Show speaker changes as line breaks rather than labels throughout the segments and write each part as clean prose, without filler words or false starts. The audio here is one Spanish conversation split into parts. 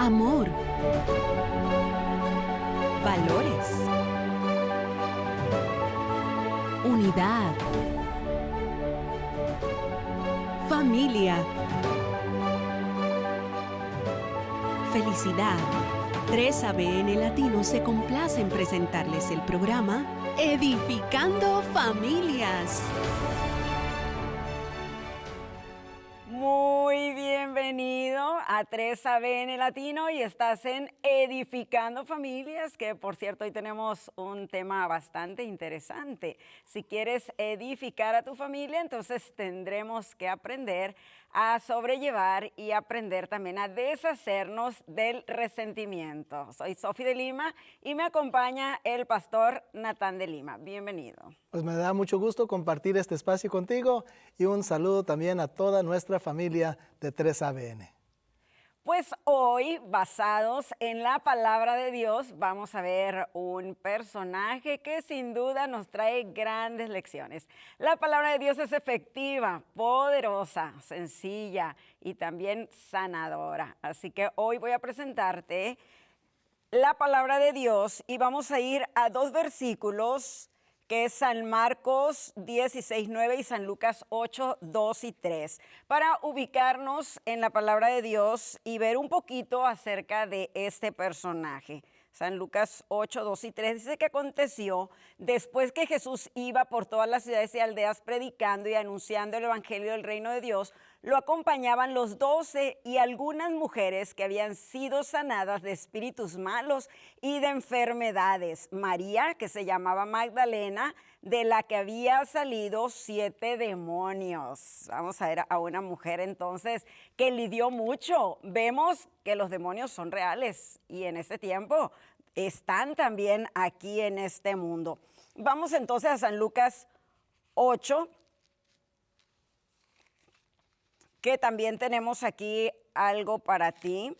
amor, valores, unidad, familia, felicidad. 3ABN Latino se complace en presentarles el programa Edificando Familias.
Muy bienvenido a 3ABN Latino y estás en Edificando Familias, que por cierto hoy tenemos un tema bastante interesante. Si quieres edificar a tu familia, entonces tendremos que aprender a sobrellevar y aprender también a deshacernos del resentimiento. Soy Sofi de Lima y me acompaña el pastor Natán de Lima. Bienvenido.
Pues me da mucho gusto compartir este espacio contigo y un saludo también a toda nuestra familia de 3ABN.
Pues hoy, basados en la palabra de Dios, vamos a ver un personaje que sin duda nos trae grandes lecciones. La palabra de Dios es efectiva, poderosa, sencilla y también sanadora. Así que hoy voy a presentarte la palabra de Dios y vamos a ir a dos versículos que es San Marcos 16:9 y San Lucas 8:2 y 3, para ubicarnos en la palabra de Dios y ver un poquito acerca de este personaje. San Lucas 8:2 y 3 dice que aconteció después que Jesús iba por todas las ciudades y aldeas predicando y anunciando el evangelio del reino de Dios, lo acompañaban los 12 y algunas mujeres que habían sido sanadas de espíritus malos y de enfermedades. María, que se llamaba Magdalena, de la que había salido 7 demonios. Vamos a ver a una mujer entonces que lidió mucho. Vemos que los demonios son reales y en este tiempo están también aquí en este mundo. Vamos entonces a San Lucas 8, que también tenemos aquí algo para ti.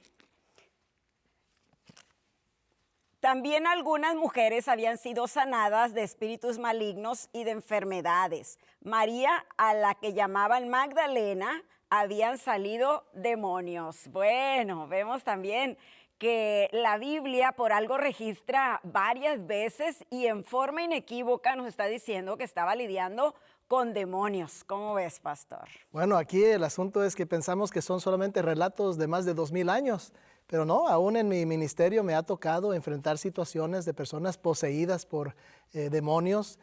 También algunas mujeres habían sido sanadas de espíritus malignos y de enfermedades. María, a la que llamaban Magdalena, habían salido demonios. Bueno, vemos también que la Biblia por algo registra varias veces y en forma inequívoca nos está diciendo que estaba lidiando con demonios. ¿Cómo ves, pastor?
Bueno, aquí el asunto es que pensamos que son solamente relatos de más de 2000 años, pero no, aún en mi ministerio me ha tocado enfrentar situaciones de personas poseídas por demonios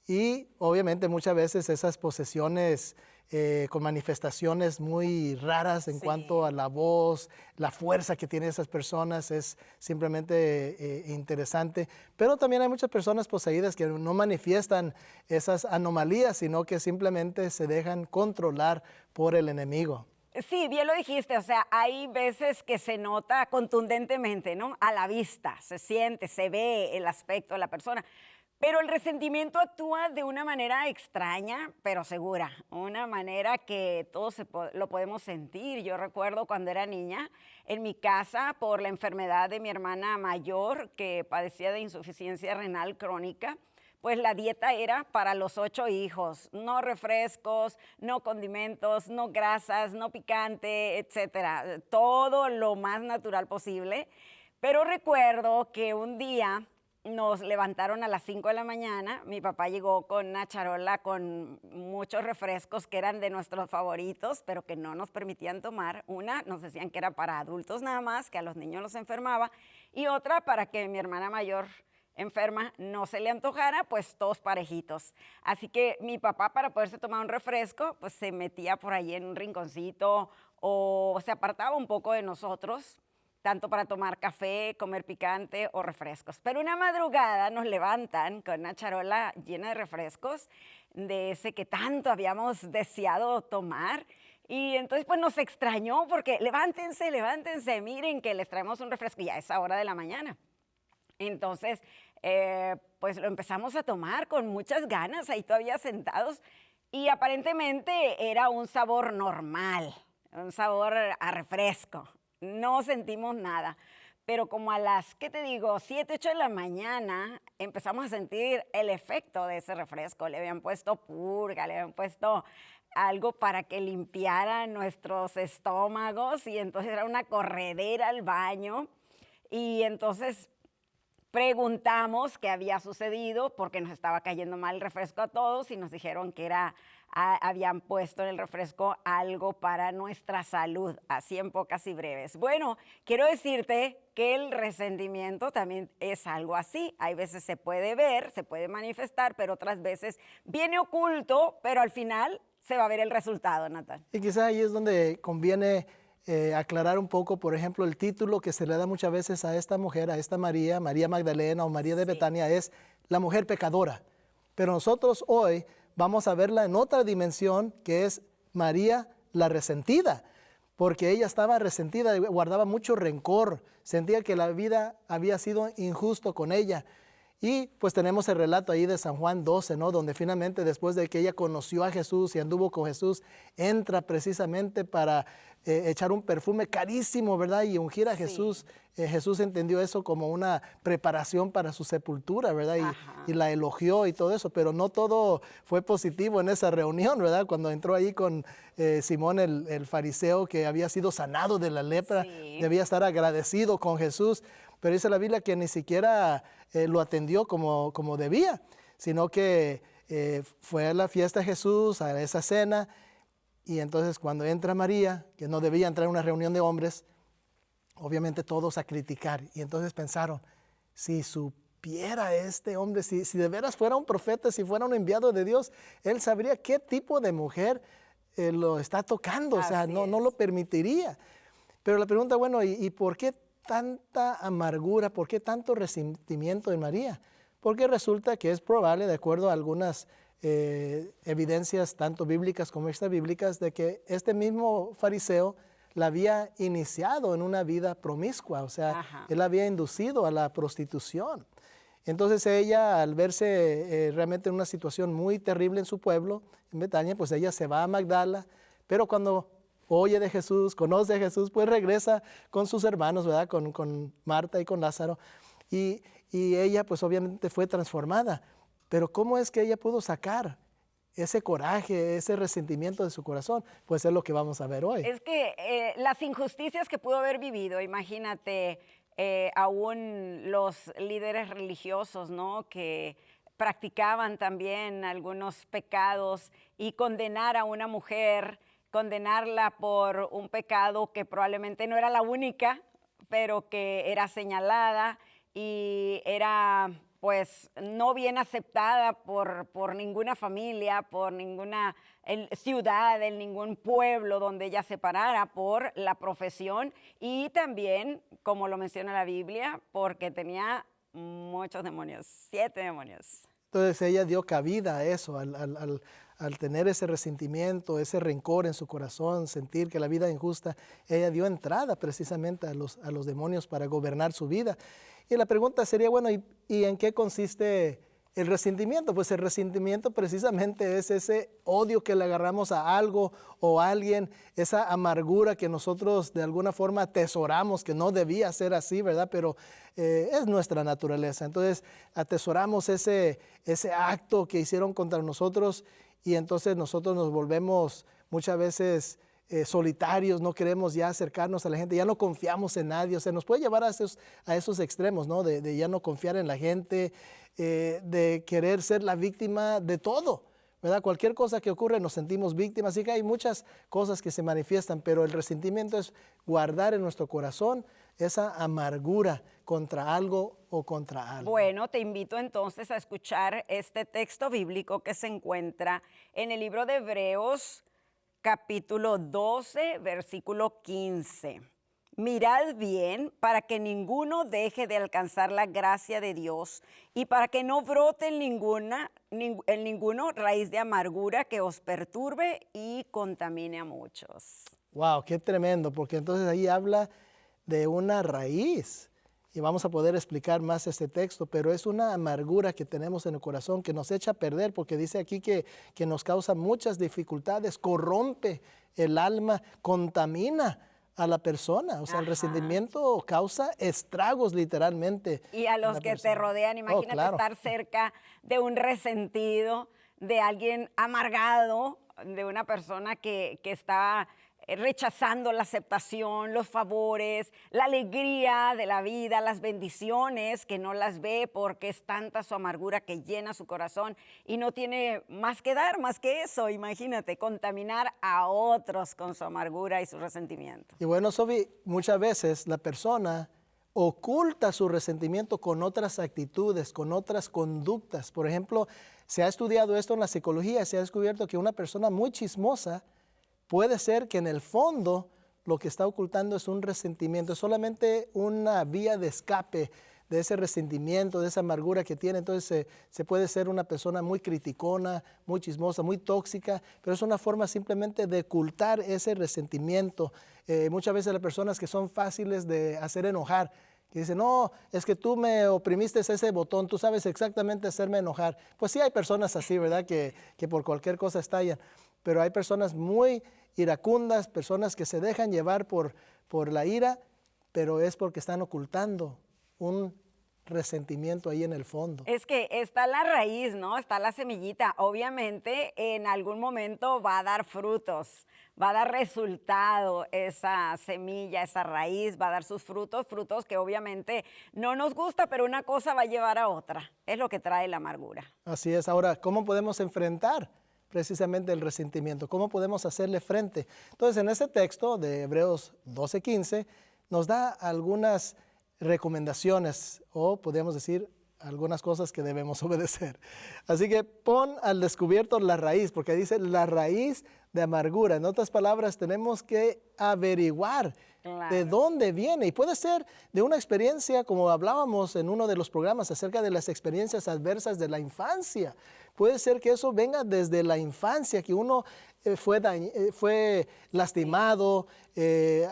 y obviamente muchas veces esas posesiones con manifestaciones muy raras en cuanto a la voz, la fuerza que tienen esas personas es simplemente interesante. Pero también hay muchas personas poseídas que no manifiestan esas anomalías, sino que simplemente se dejan controlar por el enemigo.
Sí, bien lo dijiste, o sea, hay veces que se nota contundentemente, ¿no? A la vista, se siente, se ve el aspecto de la persona. Pero el resentimiento actúa de una manera extraña, pero segura, una manera que todos lo podemos sentir. Yo recuerdo cuando era niña, en mi casa, por la enfermedad de mi hermana mayor, que padecía de insuficiencia renal crónica, pues la dieta era para los 8 hijos, no refrescos, no condimentos, no grasas, no picante, etcétera, todo lo más natural posible. Pero recuerdo que un día nos levantaron a las 5 de la mañana, mi papá llegó con una charola con muchos refrescos que eran de nuestros favoritos, pero que no nos permitían tomar. Una nos decían que era para adultos nada más, que a los niños los enfermaba, y otra para que mi hermana mayor enferma no se le antojara, pues todos parejitos. Así que mi papá, para poderse tomar un refresco, pues se metía por ahí en un rinconcito o se apartaba un poco de nosotros, tanto para tomar café, comer picante o refrescos. Pero una madrugada nos levantan con una charola llena de refrescos, de ese que tanto habíamos deseado tomar. Y entonces pues nos extrañó porque levántense, levántense, miren que les traemos un refresco ya a esa hora de la mañana. Entonces, pues lo empezamos a tomar con muchas ganas, ahí todavía sentados, y aparentemente era un sabor normal, un sabor a refresco. No sentimos nada, pero como a las, ¿qué te digo?, 7, 8 de la mañana empezamos a sentir el efecto de ese refresco. Le habían puesto purga, le habían puesto algo para que limpiara nuestros estómagos y entonces era una corredera al baño y entonces preguntamos qué había sucedido porque nos estaba cayendo mal el refresco a todos y nos dijeron que habían puesto en el refresco algo para nuestra salud, así en pocas y breves. Bueno, quiero decirte que el resentimiento también es algo así. Hay veces se puede ver, se puede manifestar, pero otras veces viene oculto, pero al final se va a ver el resultado, Natán.
Y quizás ahí es donde conviene aclarar un poco, por ejemplo, el título que se le da muchas veces a esta mujer, a esta María, María Magdalena o María de Betania, es la mujer pecadora. Pero nosotros hoy vamos a verla en otra dimensión, que es María la resentida, porque ella estaba resentida, guardaba mucho rencor, sentía que la vida había sido injusto con ella. Y pues tenemos el relato ahí de San Juan 12, ¿no? Donde finalmente después de que ella conoció a Jesús y anduvo con Jesús, entra precisamente para echar un perfume carísimo, ¿verdad? Y ungir a Jesús. Jesús entendió eso como una preparación para su sepultura, ¿verdad? Y la elogió y todo eso, pero no todo fue positivo en esa reunión, ¿verdad? Cuando entró ahí con Simón el fariseo que había sido sanado de la lepra, debía estar agradecido con Jesús, pero dice la Biblia que ni siquiera lo atendió como debía, sino que fue a la fiesta de Jesús, a esa cena, y entonces cuando entra María, que no debía entrar a una reunión de hombres, obviamente todos a criticar. Y entonces pensaron, si supiera este hombre, si de veras fuera un profeta, si fuera un enviado de Dios, él sabría qué tipo de mujer lo está tocando, o sea, no lo permitiría. Pero la pregunta, bueno, ¿y por qué tanta amargura, por qué tanto resentimiento en María? Porque resulta que es probable, de acuerdo a algunas evidencias tanto bíblicas como extrabíblicas, de que este mismo fariseo la había iniciado en una vida promiscua, o sea, él la había inducido a la prostitución. Entonces ella, al verse realmente en una situación muy terrible en su pueblo, en Betania, pues ella se va a Magdala, pero cuando oye de Jesús, conoce a Jesús, pues regresa con sus hermanos, ¿verdad? Con Marta y con Lázaro, y ella pues obviamente fue transformada. Pero ¿cómo es que ella pudo sacar ese coraje, ese resentimiento de su corazón? Pues es lo que vamos a ver hoy.
Es que las injusticias que pudo haber vivido, imagínate, aún los líderes religiosos, ¿no? Que practicaban también algunos pecados y condenar a una mujer, condenarla por un pecado que probablemente no era la única, pero que era señalada y era pues no bien aceptada por ninguna familia, por ninguna ciudad, en ningún pueblo donde ella se parara por la profesión y también, como lo menciona la Biblia, porque tenía muchos demonios, 7 demonios.
Entonces ella dio cabida a eso, al tener ese resentimiento, ese rencor en su corazón, sentir que la vida es injusta, ella dio entrada precisamente a los demonios para gobernar su vida. Y la pregunta sería, bueno, ¿y en qué consiste el resentimiento? Pues el resentimiento precisamente es ese odio que le agarramos a algo o a alguien, esa amargura que nosotros de alguna forma atesoramos, que no debía ser así, ¿verdad? Pero es nuestra naturaleza. Entonces atesoramos ese acto que hicieron contra nosotros y entonces nosotros nos volvemos muchas veces solitarios, no queremos ya acercarnos a la gente, ya no confiamos en nadie, o sea, nos puede llevar a esos extremos, ¿no? De ya no confiar en la gente, de querer ser la víctima de todo, ¿verdad? Cualquier cosa que ocurre nos sentimos víctimas, así que hay muchas cosas que se manifiestan, pero el resentimiento es guardar en nuestro corazón esa amargura contra algo o contra algo.
Bueno, te invito entonces a escuchar este texto bíblico que se encuentra en el libro de Hebreos, capítulo 12, versículo 15. Mirad bien para que ninguno deje de alcanzar la gracia de Dios y para que no brote en ninguno raíz de amargura que os perturbe y contamine a muchos.
Wow, qué tremendo, porque entonces ahí habla de una raíz. Y vamos a poder explicar más este texto, pero es una amargura que tenemos en el corazón que nos echa a perder, porque dice aquí que nos causa muchas dificultades, corrompe el alma, contamina a la persona. O sea, el resentimiento causa estragos literalmente.
Y a los que te rodean, imagínate estar cerca de un resentido, de alguien amargado, de una persona que está rechazando la aceptación, los favores, la alegría de la vida, las bendiciones, que no las ve porque es tanta su amargura que llena su corazón y no tiene más que dar, más que eso. Imagínate, contaminar a otros con su amargura y su resentimiento.
Y bueno, Sofi, muchas veces la persona oculta su resentimiento con otras actitudes, con otras conductas. Por ejemplo, se ha estudiado esto en la psicología, se ha descubierto que una persona muy chismosa puede ser que en el fondo lo que está ocultando es un resentimiento, es solamente una vía de escape de ese resentimiento, de esa amargura que tiene. Entonces se puede ser una persona muy criticona, muy chismosa, muy tóxica, pero es una forma simplemente de ocultar ese resentimiento. Muchas veces las personas que son fáciles de hacer enojar, que dicen, no, es que tú me oprimiste ese botón, tú sabes exactamente hacerme enojar. Pues sí hay personas así, ¿verdad? Que por cualquier cosa estallan, pero hay personas muy iracundas, personas que se dejan llevar por la ira, pero es porque están ocultando un resentimiento ahí en el fondo.
Es que está la raíz, ¿no? Está la semillita. Obviamente, en algún momento va a dar frutos, va a dar resultado esa semilla, esa raíz, va a dar sus frutos, frutos que obviamente no nos gusta, pero una cosa va a llevar a otra. Es lo que trae la amargura.
Así es. Ahora, ¿cómo podemos enfrentar precisamente el resentimiento? ¿Cómo podemos hacerle frente? Entonces, en este texto de Hebreos 12:15 nos da algunas recomendaciones o podemos decir algunas cosas que debemos obedecer. Así que pon al descubierto la raíz, porque dice la raíz de amargura. En otras palabras, tenemos que averiguar de dónde viene. Y puede ser de una experiencia, como hablábamos en uno de los programas acerca de las experiencias adversas de la infancia. Puede ser que eso venga desde la infancia, que uno fue lastimado,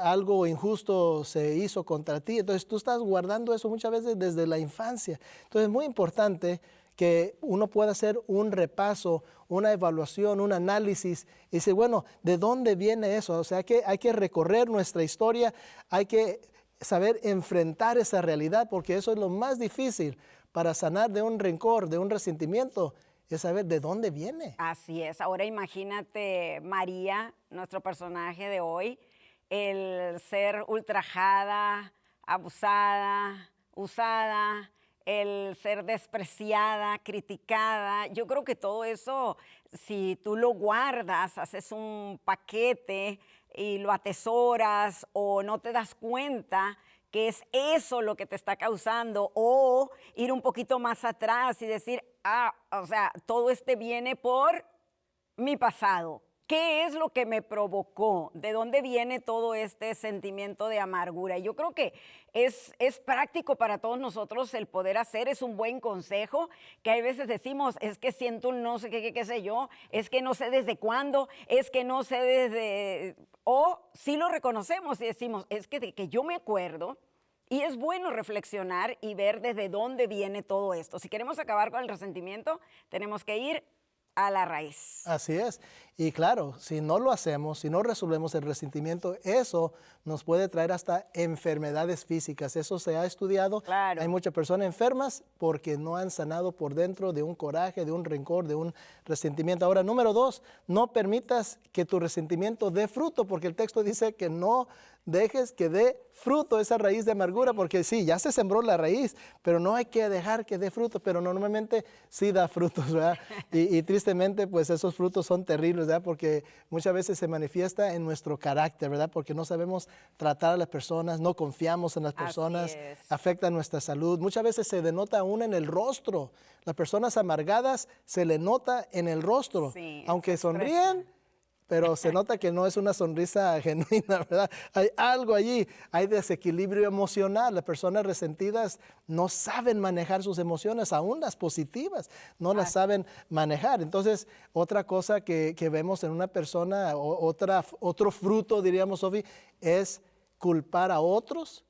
algo injusto se hizo contra ti. Entonces tú estás guardando eso muchas veces desde la infancia. Entonces es muy importante que uno pueda hacer un repaso, una evaluación, un análisis y decir, bueno, ¿de dónde viene eso? O sea, que hay que recorrer nuestra historia, hay que saber enfrentar esa realidad, porque eso es lo más difícil para sanar de un rencor, de un resentimiento, es saber de dónde viene.
Así es. Ahora imagínate María, nuestro personaje de hoy, el ser ultrajada, abusada, usada, el ser despreciada, criticada. Yo creo que todo eso, si tú lo guardas, haces un paquete y lo atesoras o no te das cuenta que es eso lo que te está causando, o ir un poquito más atrás y decir, o sea, todo viene por mi pasado. ¿Qué es lo que me provocó? ¿De dónde viene todo este sentimiento de amargura? Yo creo que es práctico para todos nosotros el poder hacer, es un buen consejo, que hay veces decimos, es que siento un no sé qué sé yo, es que no sé desde cuándo, es que no sé desde... O sí lo reconocemos y decimos, es que de que yo me acuerdo, y es bueno reflexionar y ver desde dónde viene todo esto. Si queremos acabar con el resentimiento, tenemos que ir a la raíz.
Así es. Y claro, si no lo hacemos, si no resolvemos el resentimiento, eso nos puede traer hasta enfermedades físicas. Eso se ha estudiado.
Claro.
Hay muchas personas enfermas porque no han sanado por dentro de un coraje, de un rencor, de un resentimiento. Ahora, número 2, no permitas que tu resentimiento dé fruto, porque el texto dice que no dejes que dé fruto esa raíz de amargura, porque sí, ya se sembró la raíz, pero no hay que dejar que dé fruto, pero normalmente sí da frutos, ¿verdad? Y tristemente, pues esos frutos son terribles, ¿verdad? Porque muchas veces se manifiesta en nuestro carácter, ¿verdad? Porque no sabemos tratar a las personas, no confiamos en las personas, afecta nuestra salud. Muchas veces se denota aún en el rostro. Las personas amargadas se le nota en el rostro, sí, aunque sonríen, pero se nota que no es una sonrisa genuina, ¿verdad? Hay algo allí, hay desequilibrio emocional. Las personas resentidas no saben manejar sus emociones, aún las positivas, no las saben manejar. Entonces, otra cosa que vemos en una persona, otro fruto, diríamos, Sofi, es culpar a otros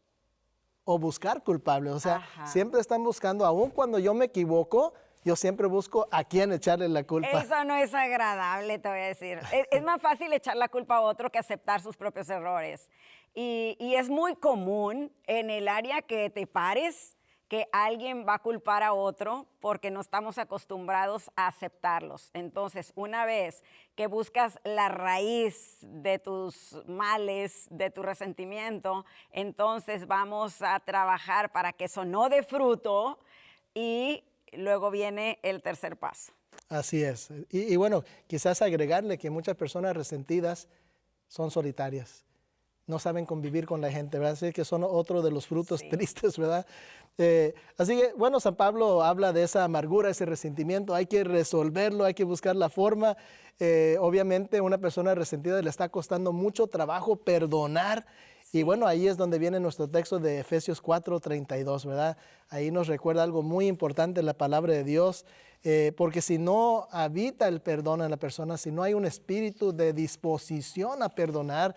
o buscar culpables. O sea, siempre están buscando, aun cuando yo me equivoco, yo siempre busco a quién echarle la culpa.
Eso no es agradable, te voy a decir. Es más fácil echar la culpa a otro que aceptar sus propios errores. Y es muy común en el área que te pares que alguien va a culpar a otro porque no estamos acostumbrados a aceptarlos. Entonces, una vez que buscas la raíz de tus males, de tu resentimiento, entonces vamos a trabajar para que eso no dé fruto y luego viene el tercer paso.
Así es. Y bueno, quizás agregarle que muchas personas resentidas son solitarias. No saben convivir con la gente, ¿verdad? Así que son otro de los frutos tristes, ¿verdad? Así que, bueno, San Pablo habla de esa amargura, ese resentimiento. Hay que resolverlo, hay que buscar la forma. Obviamente, a una persona resentida le está costando mucho trabajo perdonar. Y bueno, ahí es donde viene nuestro texto de Efesios 4:32, ¿verdad? Ahí nos recuerda algo muy importante en la palabra de Dios, porque si no habita el perdón en la persona, si no hay un espíritu de disposición a perdonar,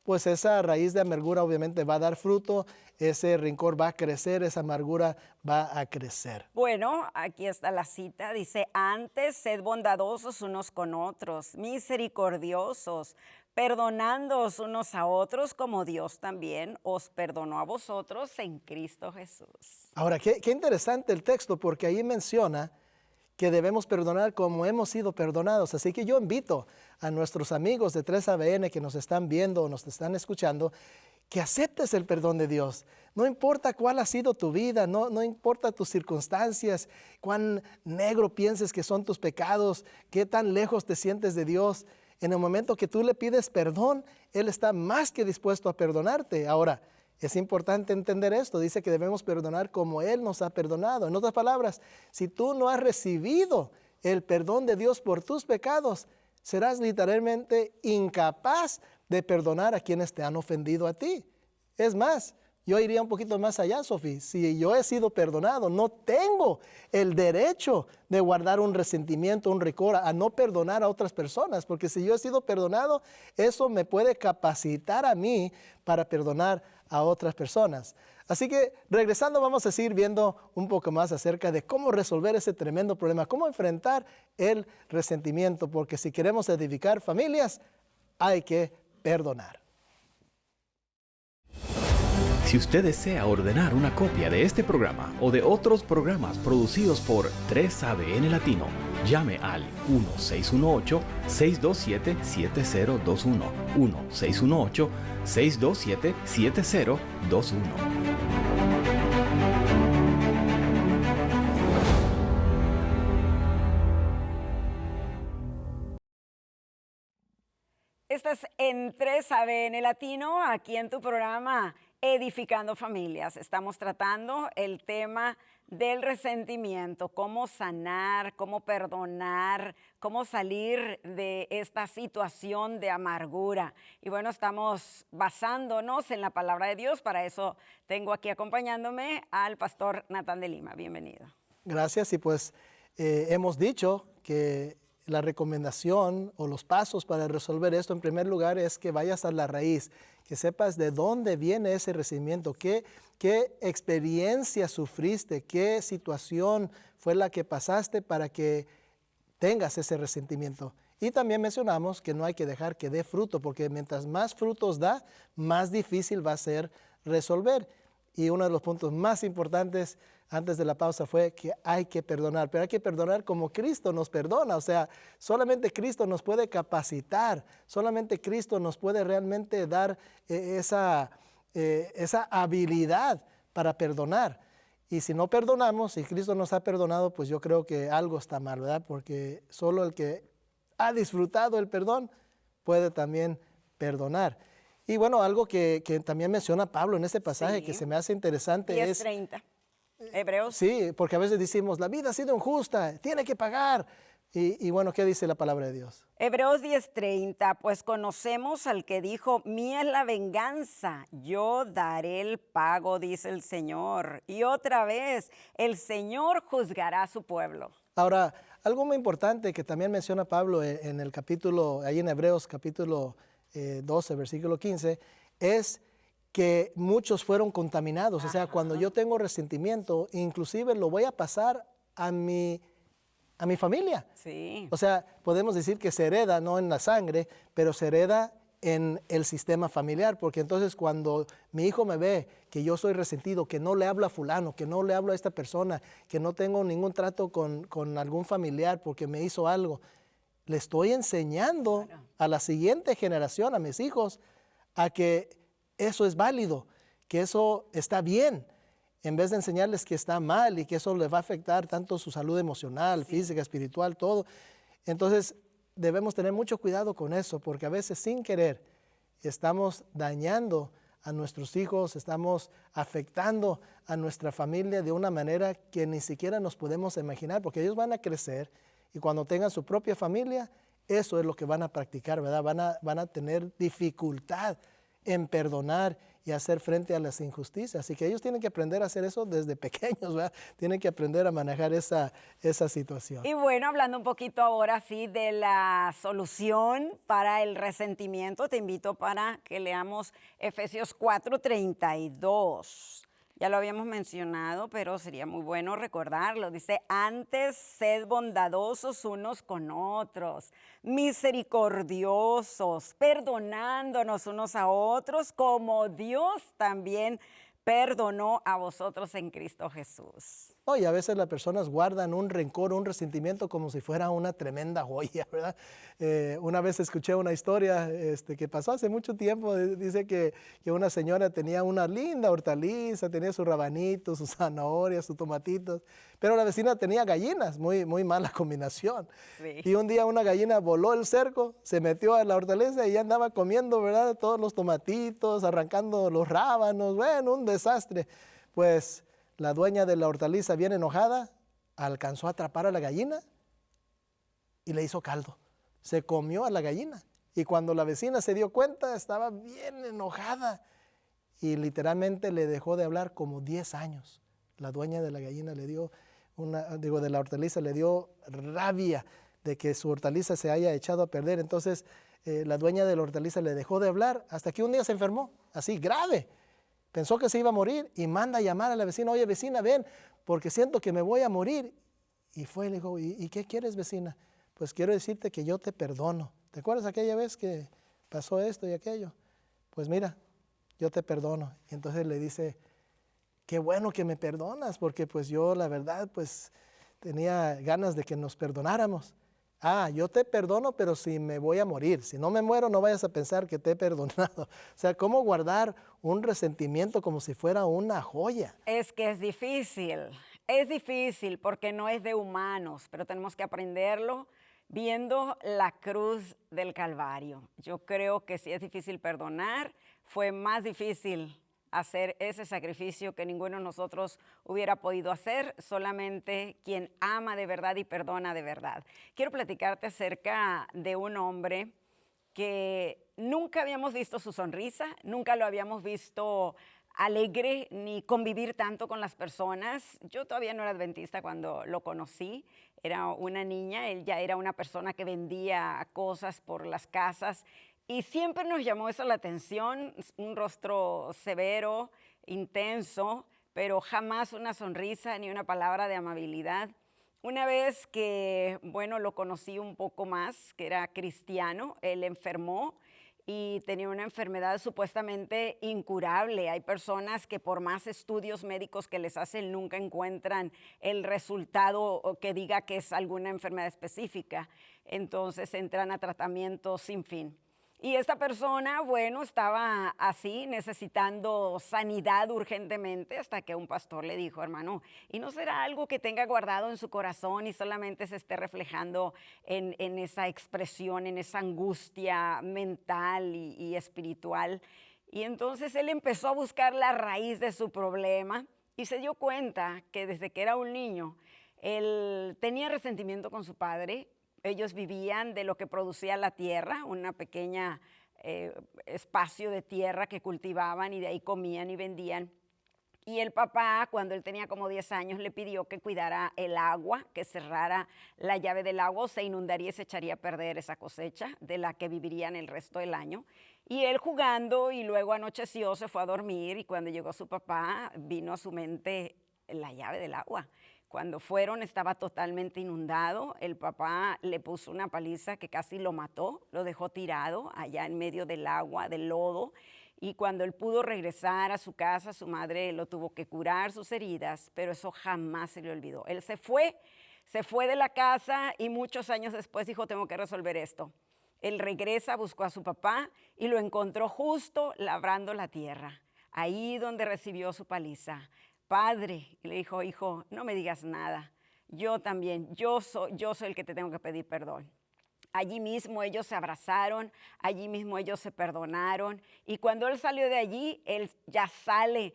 pues esa raíz de amargura obviamente va a dar fruto, ese rencor va a crecer, esa amargura va a crecer.
Bueno, aquí está la cita, dice, antes sed bondadosos unos con otros, misericordiosos, perdonándoos unos a otros como Dios también os perdonó a vosotros en Cristo Jesús.
Ahora, qué interesante el texto, porque ahí menciona que debemos perdonar como hemos sido perdonados. Así que yo invito a nuestros amigos de 3ABN que nos están viendo o nos están escuchando, que aceptes el perdón de Dios. No importa cuál ha sido tu vida, no importa tus circunstancias, cuán negro pienses que son tus pecados, qué tan lejos te sientes de Dios. En el momento que tú le pides perdón, Él está más que dispuesto a perdonarte. Ahora, es importante entender esto. Dice que debemos perdonar como Él nos ha perdonado. En otras palabras, si tú no has recibido el perdón de Dios por tus pecados, serás literalmente incapaz de perdonar a quienes te han ofendido a ti. Es más, yo iría un poquito más allá, Sofía. Si yo he sido perdonado, no tengo el derecho de guardar un resentimiento, un rencor, a no perdonar a otras personas. Porque si yo he sido perdonado, eso me puede capacitar a mí para perdonar a otras personas. Así que regresando vamos a seguir viendo un poco más acerca de cómo resolver ese tremendo problema, cómo enfrentar el resentimiento, porque si queremos edificar familias, hay que perdonar.
Si usted desea ordenar una copia de este programa o de otros programas producidos por 3ABN Latino, llame al 1-618-627-7021, 1-618-627-7021.
Estás en 3ABN Latino, aquí en tu programa Edificando Familias. Estamos tratando el tema del resentimiento, cómo sanar, cómo perdonar, cómo salir de esta situación de amargura. Y bueno, estamos basándonos en la palabra de Dios. Para eso tengo aquí acompañándome al pastor Natán de Lima. Bienvenido.
Gracias. Y pues hemos dicho que la recomendación o los pasos para resolver esto, en primer lugar, es que vayas a la raíz, que sepas de dónde viene ese resentimiento, qué experiencia sufriste, qué situación fue la que pasaste para que tengas ese resentimiento. Y también mencionamos que no hay que dejar que dé fruto, porque mientras más frutos da, más difícil va a ser resolver. Y uno de los puntos más importantes antes de la pausa fue que hay que perdonar, pero hay que perdonar como Cristo nos perdona. O sea, solamente Cristo nos puede capacitar, solamente Cristo nos puede realmente dar esa habilidad para perdonar. Y si no perdonamos, si Cristo nos ha perdonado, pues yo creo que algo está mal, ¿verdad? Porque solo el que ha disfrutado el perdón puede también perdonar. Y bueno, algo que también menciona Pablo en este pasaje que se me hace interesante
10:30. Hebreos.
Sí, porque a veces decimos, la vida ha sido injusta, tiene que pagar. Y bueno, ¿qué dice la palabra de Dios?
Hebreos 10:30, pues conocemos al que dijo, mía es la venganza, yo daré el pago, dice el Señor. Y otra vez, el Señor juzgará a su pueblo.
Ahora, algo muy importante que también menciona Pablo en el capítulo, ahí en Hebreos capítulo 12, versículo 15, es que muchos fueron contaminados. O sea, cuando yo tengo resentimiento, inclusive lo voy a pasar a mi familia.
Sí.
O sea, podemos decir que se hereda, no en la sangre, pero se hereda en el sistema familiar, porque entonces cuando mi hijo me ve que yo soy resentido, que no le hablo a fulano, que no le hablo a esta persona, que no tengo ningún trato con algún familiar porque me hizo algo, le estoy enseñando a la siguiente generación, a mis hijos, a que eso es válido, que eso está bien, en vez de enseñarles que está mal y que eso les va a afectar tanto su salud emocional, física, espiritual, todo. Entonces, debemos tener mucho cuidado con eso, porque a veces sin querer estamos dañando a nuestros hijos, estamos afectando a nuestra familia de una manera que ni siquiera nos podemos imaginar, porque ellos van a crecer y cuando tengan su propia familia, eso es lo que van a practicar, ¿verdad? Van a tener dificultad en perdonar y hacer frente a las injusticias. Así que ellos tienen que aprender a hacer eso desde pequeños, ¿verdad? Tienen que aprender a manejar esa situación.
Y bueno, hablando un poquito ahora sí de la solución para el resentimiento, te invito para que leamos Efesios 4:32. Ya lo habíamos mencionado, pero sería muy bueno recordarlo. Dice, antes sed bondadosos unos con otros, misericordiosos, perdonándonos unos a otros, como Dios también perdonó a vosotros en Cristo Jesús.
Y a veces las personas guardan un rencor, un resentimiento como si fuera una tremenda joya, ¿verdad? Una vez escuché una historia que pasó hace mucho tiempo. Dice que una señora tenía una linda hortaliza, tenía sus rabanitos, sus zanahorias, sus tomatitos, pero la vecina tenía gallinas, muy mala combinación.
Sí.
Y un día una gallina voló el cerco, se metió a la hortaliza y ya andaba comiendo, ¿verdad? Todos los tomatitos, arrancando los rábanos, bueno, un desastre. Pues la dueña de la hortaliza, bien enojada, alcanzó a atrapar a la gallina y le hizo caldo. Se comió a la gallina. Y cuando la vecina se dio cuenta, estaba bien enojada. Y literalmente le dejó de hablar como 10 años. La dueña de la gallina le dio, de la hortaliza le dio rabia de que su hortaliza se haya echado a perder. Entonces, la dueña de la hortaliza le dejó de hablar hasta que un día se enfermó, así grave. Pensó que se iba a morir y manda a llamar a la vecina, oye vecina, ven, porque siento que me voy a morir. Y fue y le dijo, ¿y qué quieres vecina? Pues quiero decirte que yo te perdono. ¿Te acuerdas aquella vez que pasó esto y aquello? Pues mira, yo te perdono. Y entonces le dice, qué bueno que me perdonas, porque pues yo la verdad pues tenía ganas de que nos perdonáramos. Ah, yo te perdono, pero si me voy a morir. Si no me muero, no vayas a pensar que te he perdonado. O sea, ¿cómo guardar un resentimiento como si fuera una joya?
Es que es difícil porque no es de humanos, pero tenemos que aprenderlo viendo la cruz del Calvario. Yo creo que sí es difícil perdonar, fue más difícil hacer ese sacrificio que ninguno de nosotros hubiera podido hacer, solamente quien ama de verdad y perdona de verdad. Quiero platicarte acerca de un hombre que nunca habíamos visto su sonrisa, nunca lo habíamos visto alegre ni convivir tanto con las personas. Yo todavía no era adventista cuando lo conocí, era una niña, él ya era una persona que vendía cosas por las casas. Y siempre nos llamó eso la atención, un rostro severo, intenso, pero jamás una sonrisa ni una palabra de amabilidad. Una vez que, bueno, lo conocí un poco más, que era cristiano, él enfermó y tenía una enfermedad supuestamente incurable. Hay personas que por más estudios médicos que les hacen nunca encuentran el resultado que diga que es alguna enfermedad específica. Entonces entran a tratamiento sin fin. Y esta persona, bueno, estaba así, necesitando sanidad urgentemente, hasta que un pastor le dijo, hermano, ¿y no será algo que tenga guardado en su corazón y solamente se esté reflejando en esa expresión, en esa angustia mental y espiritual? Y entonces él empezó a buscar la raíz de su problema y se dio cuenta que desde que era un niño, él tenía resentimiento con su padre. Ellos vivían de lo que producía la tierra, una pequeña espacio de tierra que cultivaban y de ahí comían y vendían. Y el papá, cuando él tenía como 10 años, le pidió que cuidara el agua, que cerrara la llave del agua, o se inundaría y se echaría a perder esa cosecha de la que vivirían el resto del año. Y él jugando y luego anocheció, se fue a dormir y cuando llegó su papá vino a su mente la llave del agua. Cuando fueron estaba totalmente inundado, el papá le puso una paliza que casi lo mató, lo dejó tirado allá en medio del agua, del lodo, y cuando él pudo regresar a su casa, su madre lo tuvo que curar sus heridas, pero eso jamás se le olvidó. Él se fue de la casa y muchos años después dijo, tengo que resolver esto. Él regresa, buscó a su papá y lo encontró justo labrando la tierra, ahí donde recibió su paliza. Padre, y le dijo, hijo, no me digas nada, yo también, yo soy el que te tengo que pedir perdón. Allí mismo ellos se abrazaron, allí mismo ellos se perdonaron, y cuando él salió de allí, él ya sale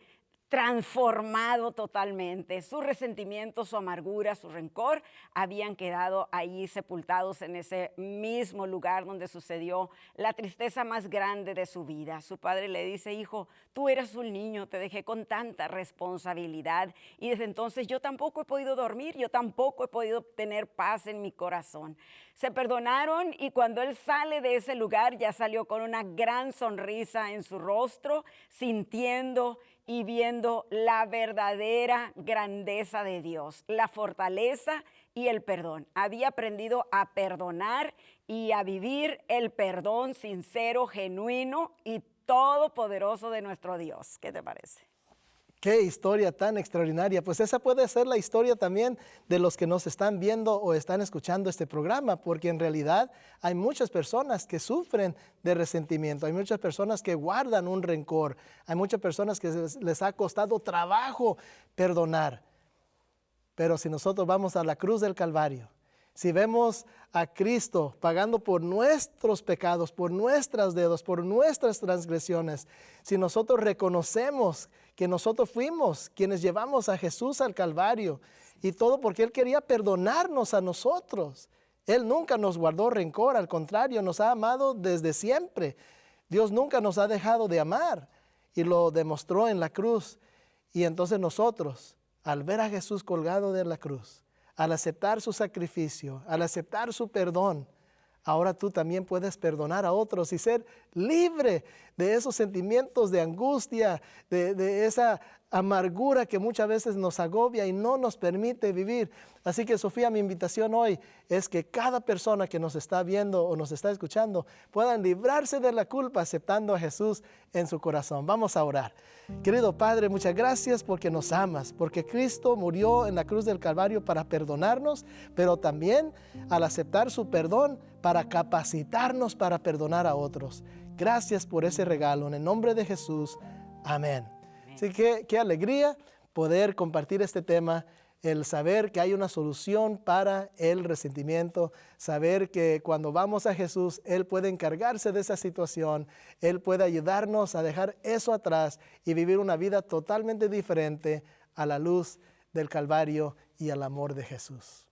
transformado totalmente. Su resentimiento, su amargura, su rencor habían quedado ahí sepultados en ese mismo lugar donde sucedió la tristeza más grande de su vida. Su padre le dice, hijo, tú eras un niño, te dejé con tanta responsabilidad y desde entonces yo tampoco he podido dormir, yo tampoco he podido tener paz en mi corazón. Se perdonaron y cuando él sale de ese lugar ya salió con una gran sonrisa en su rostro, sintiendo y viendo la verdadera grandeza de Dios, la fortaleza y el perdón. Había aprendido a perdonar y a vivir el perdón sincero, genuino y todopoderoso de nuestro Dios. ¿Qué te parece?
Qué historia tan extraordinaria. Pues esa puede ser la historia también de los que nos están viendo o están escuchando este programa, porque en realidad hay muchas personas que sufren de resentimiento, hay muchas personas que guardan un rencor, hay muchas personas que les ha costado trabajo perdonar. Pero si nosotros vamos a la cruz del Calvario, si vemos a Cristo pagando por nuestros pecados, por nuestras deudas, por nuestras transgresiones, si nosotros reconocemos que nosotros fuimos quienes llevamos a Jesús al Calvario, y todo porque Él quería perdonarnos a nosotros. Él nunca nos guardó rencor, al contrario, nos ha amado desde siempre. Dios nunca nos ha dejado de amar y lo demostró en la cruz. Y entonces nosotros, al ver a Jesús colgado de la cruz, al aceptar su sacrificio, al aceptar su perdón, ahora tú también puedes perdonar a otros y ser libre de esos sentimientos de angustia, de esa amargura que muchas veces nos agobia y no nos permite vivir. Así que, Sofía, mi invitación hoy es que cada persona que nos está viendo o nos está escuchando puedan librarse de la culpa aceptando a Jesús en su corazón. Vamos a orar. Querido Padre, muchas gracias porque nos amas, porque Cristo murió en la cruz del Calvario para perdonarnos, pero también al aceptar su perdón para capacitarnos para perdonar a otros. Gracias por ese regalo. En el nombre de Jesús. Amén. Así que qué alegría poder compartir este tema, el saber que hay una solución para el resentimiento, saber que cuando vamos a Jesús, Él puede encargarse de esa situación, Él puede ayudarnos a dejar eso atrás y vivir una vida totalmente diferente a la luz del Calvario y al amor de Jesús.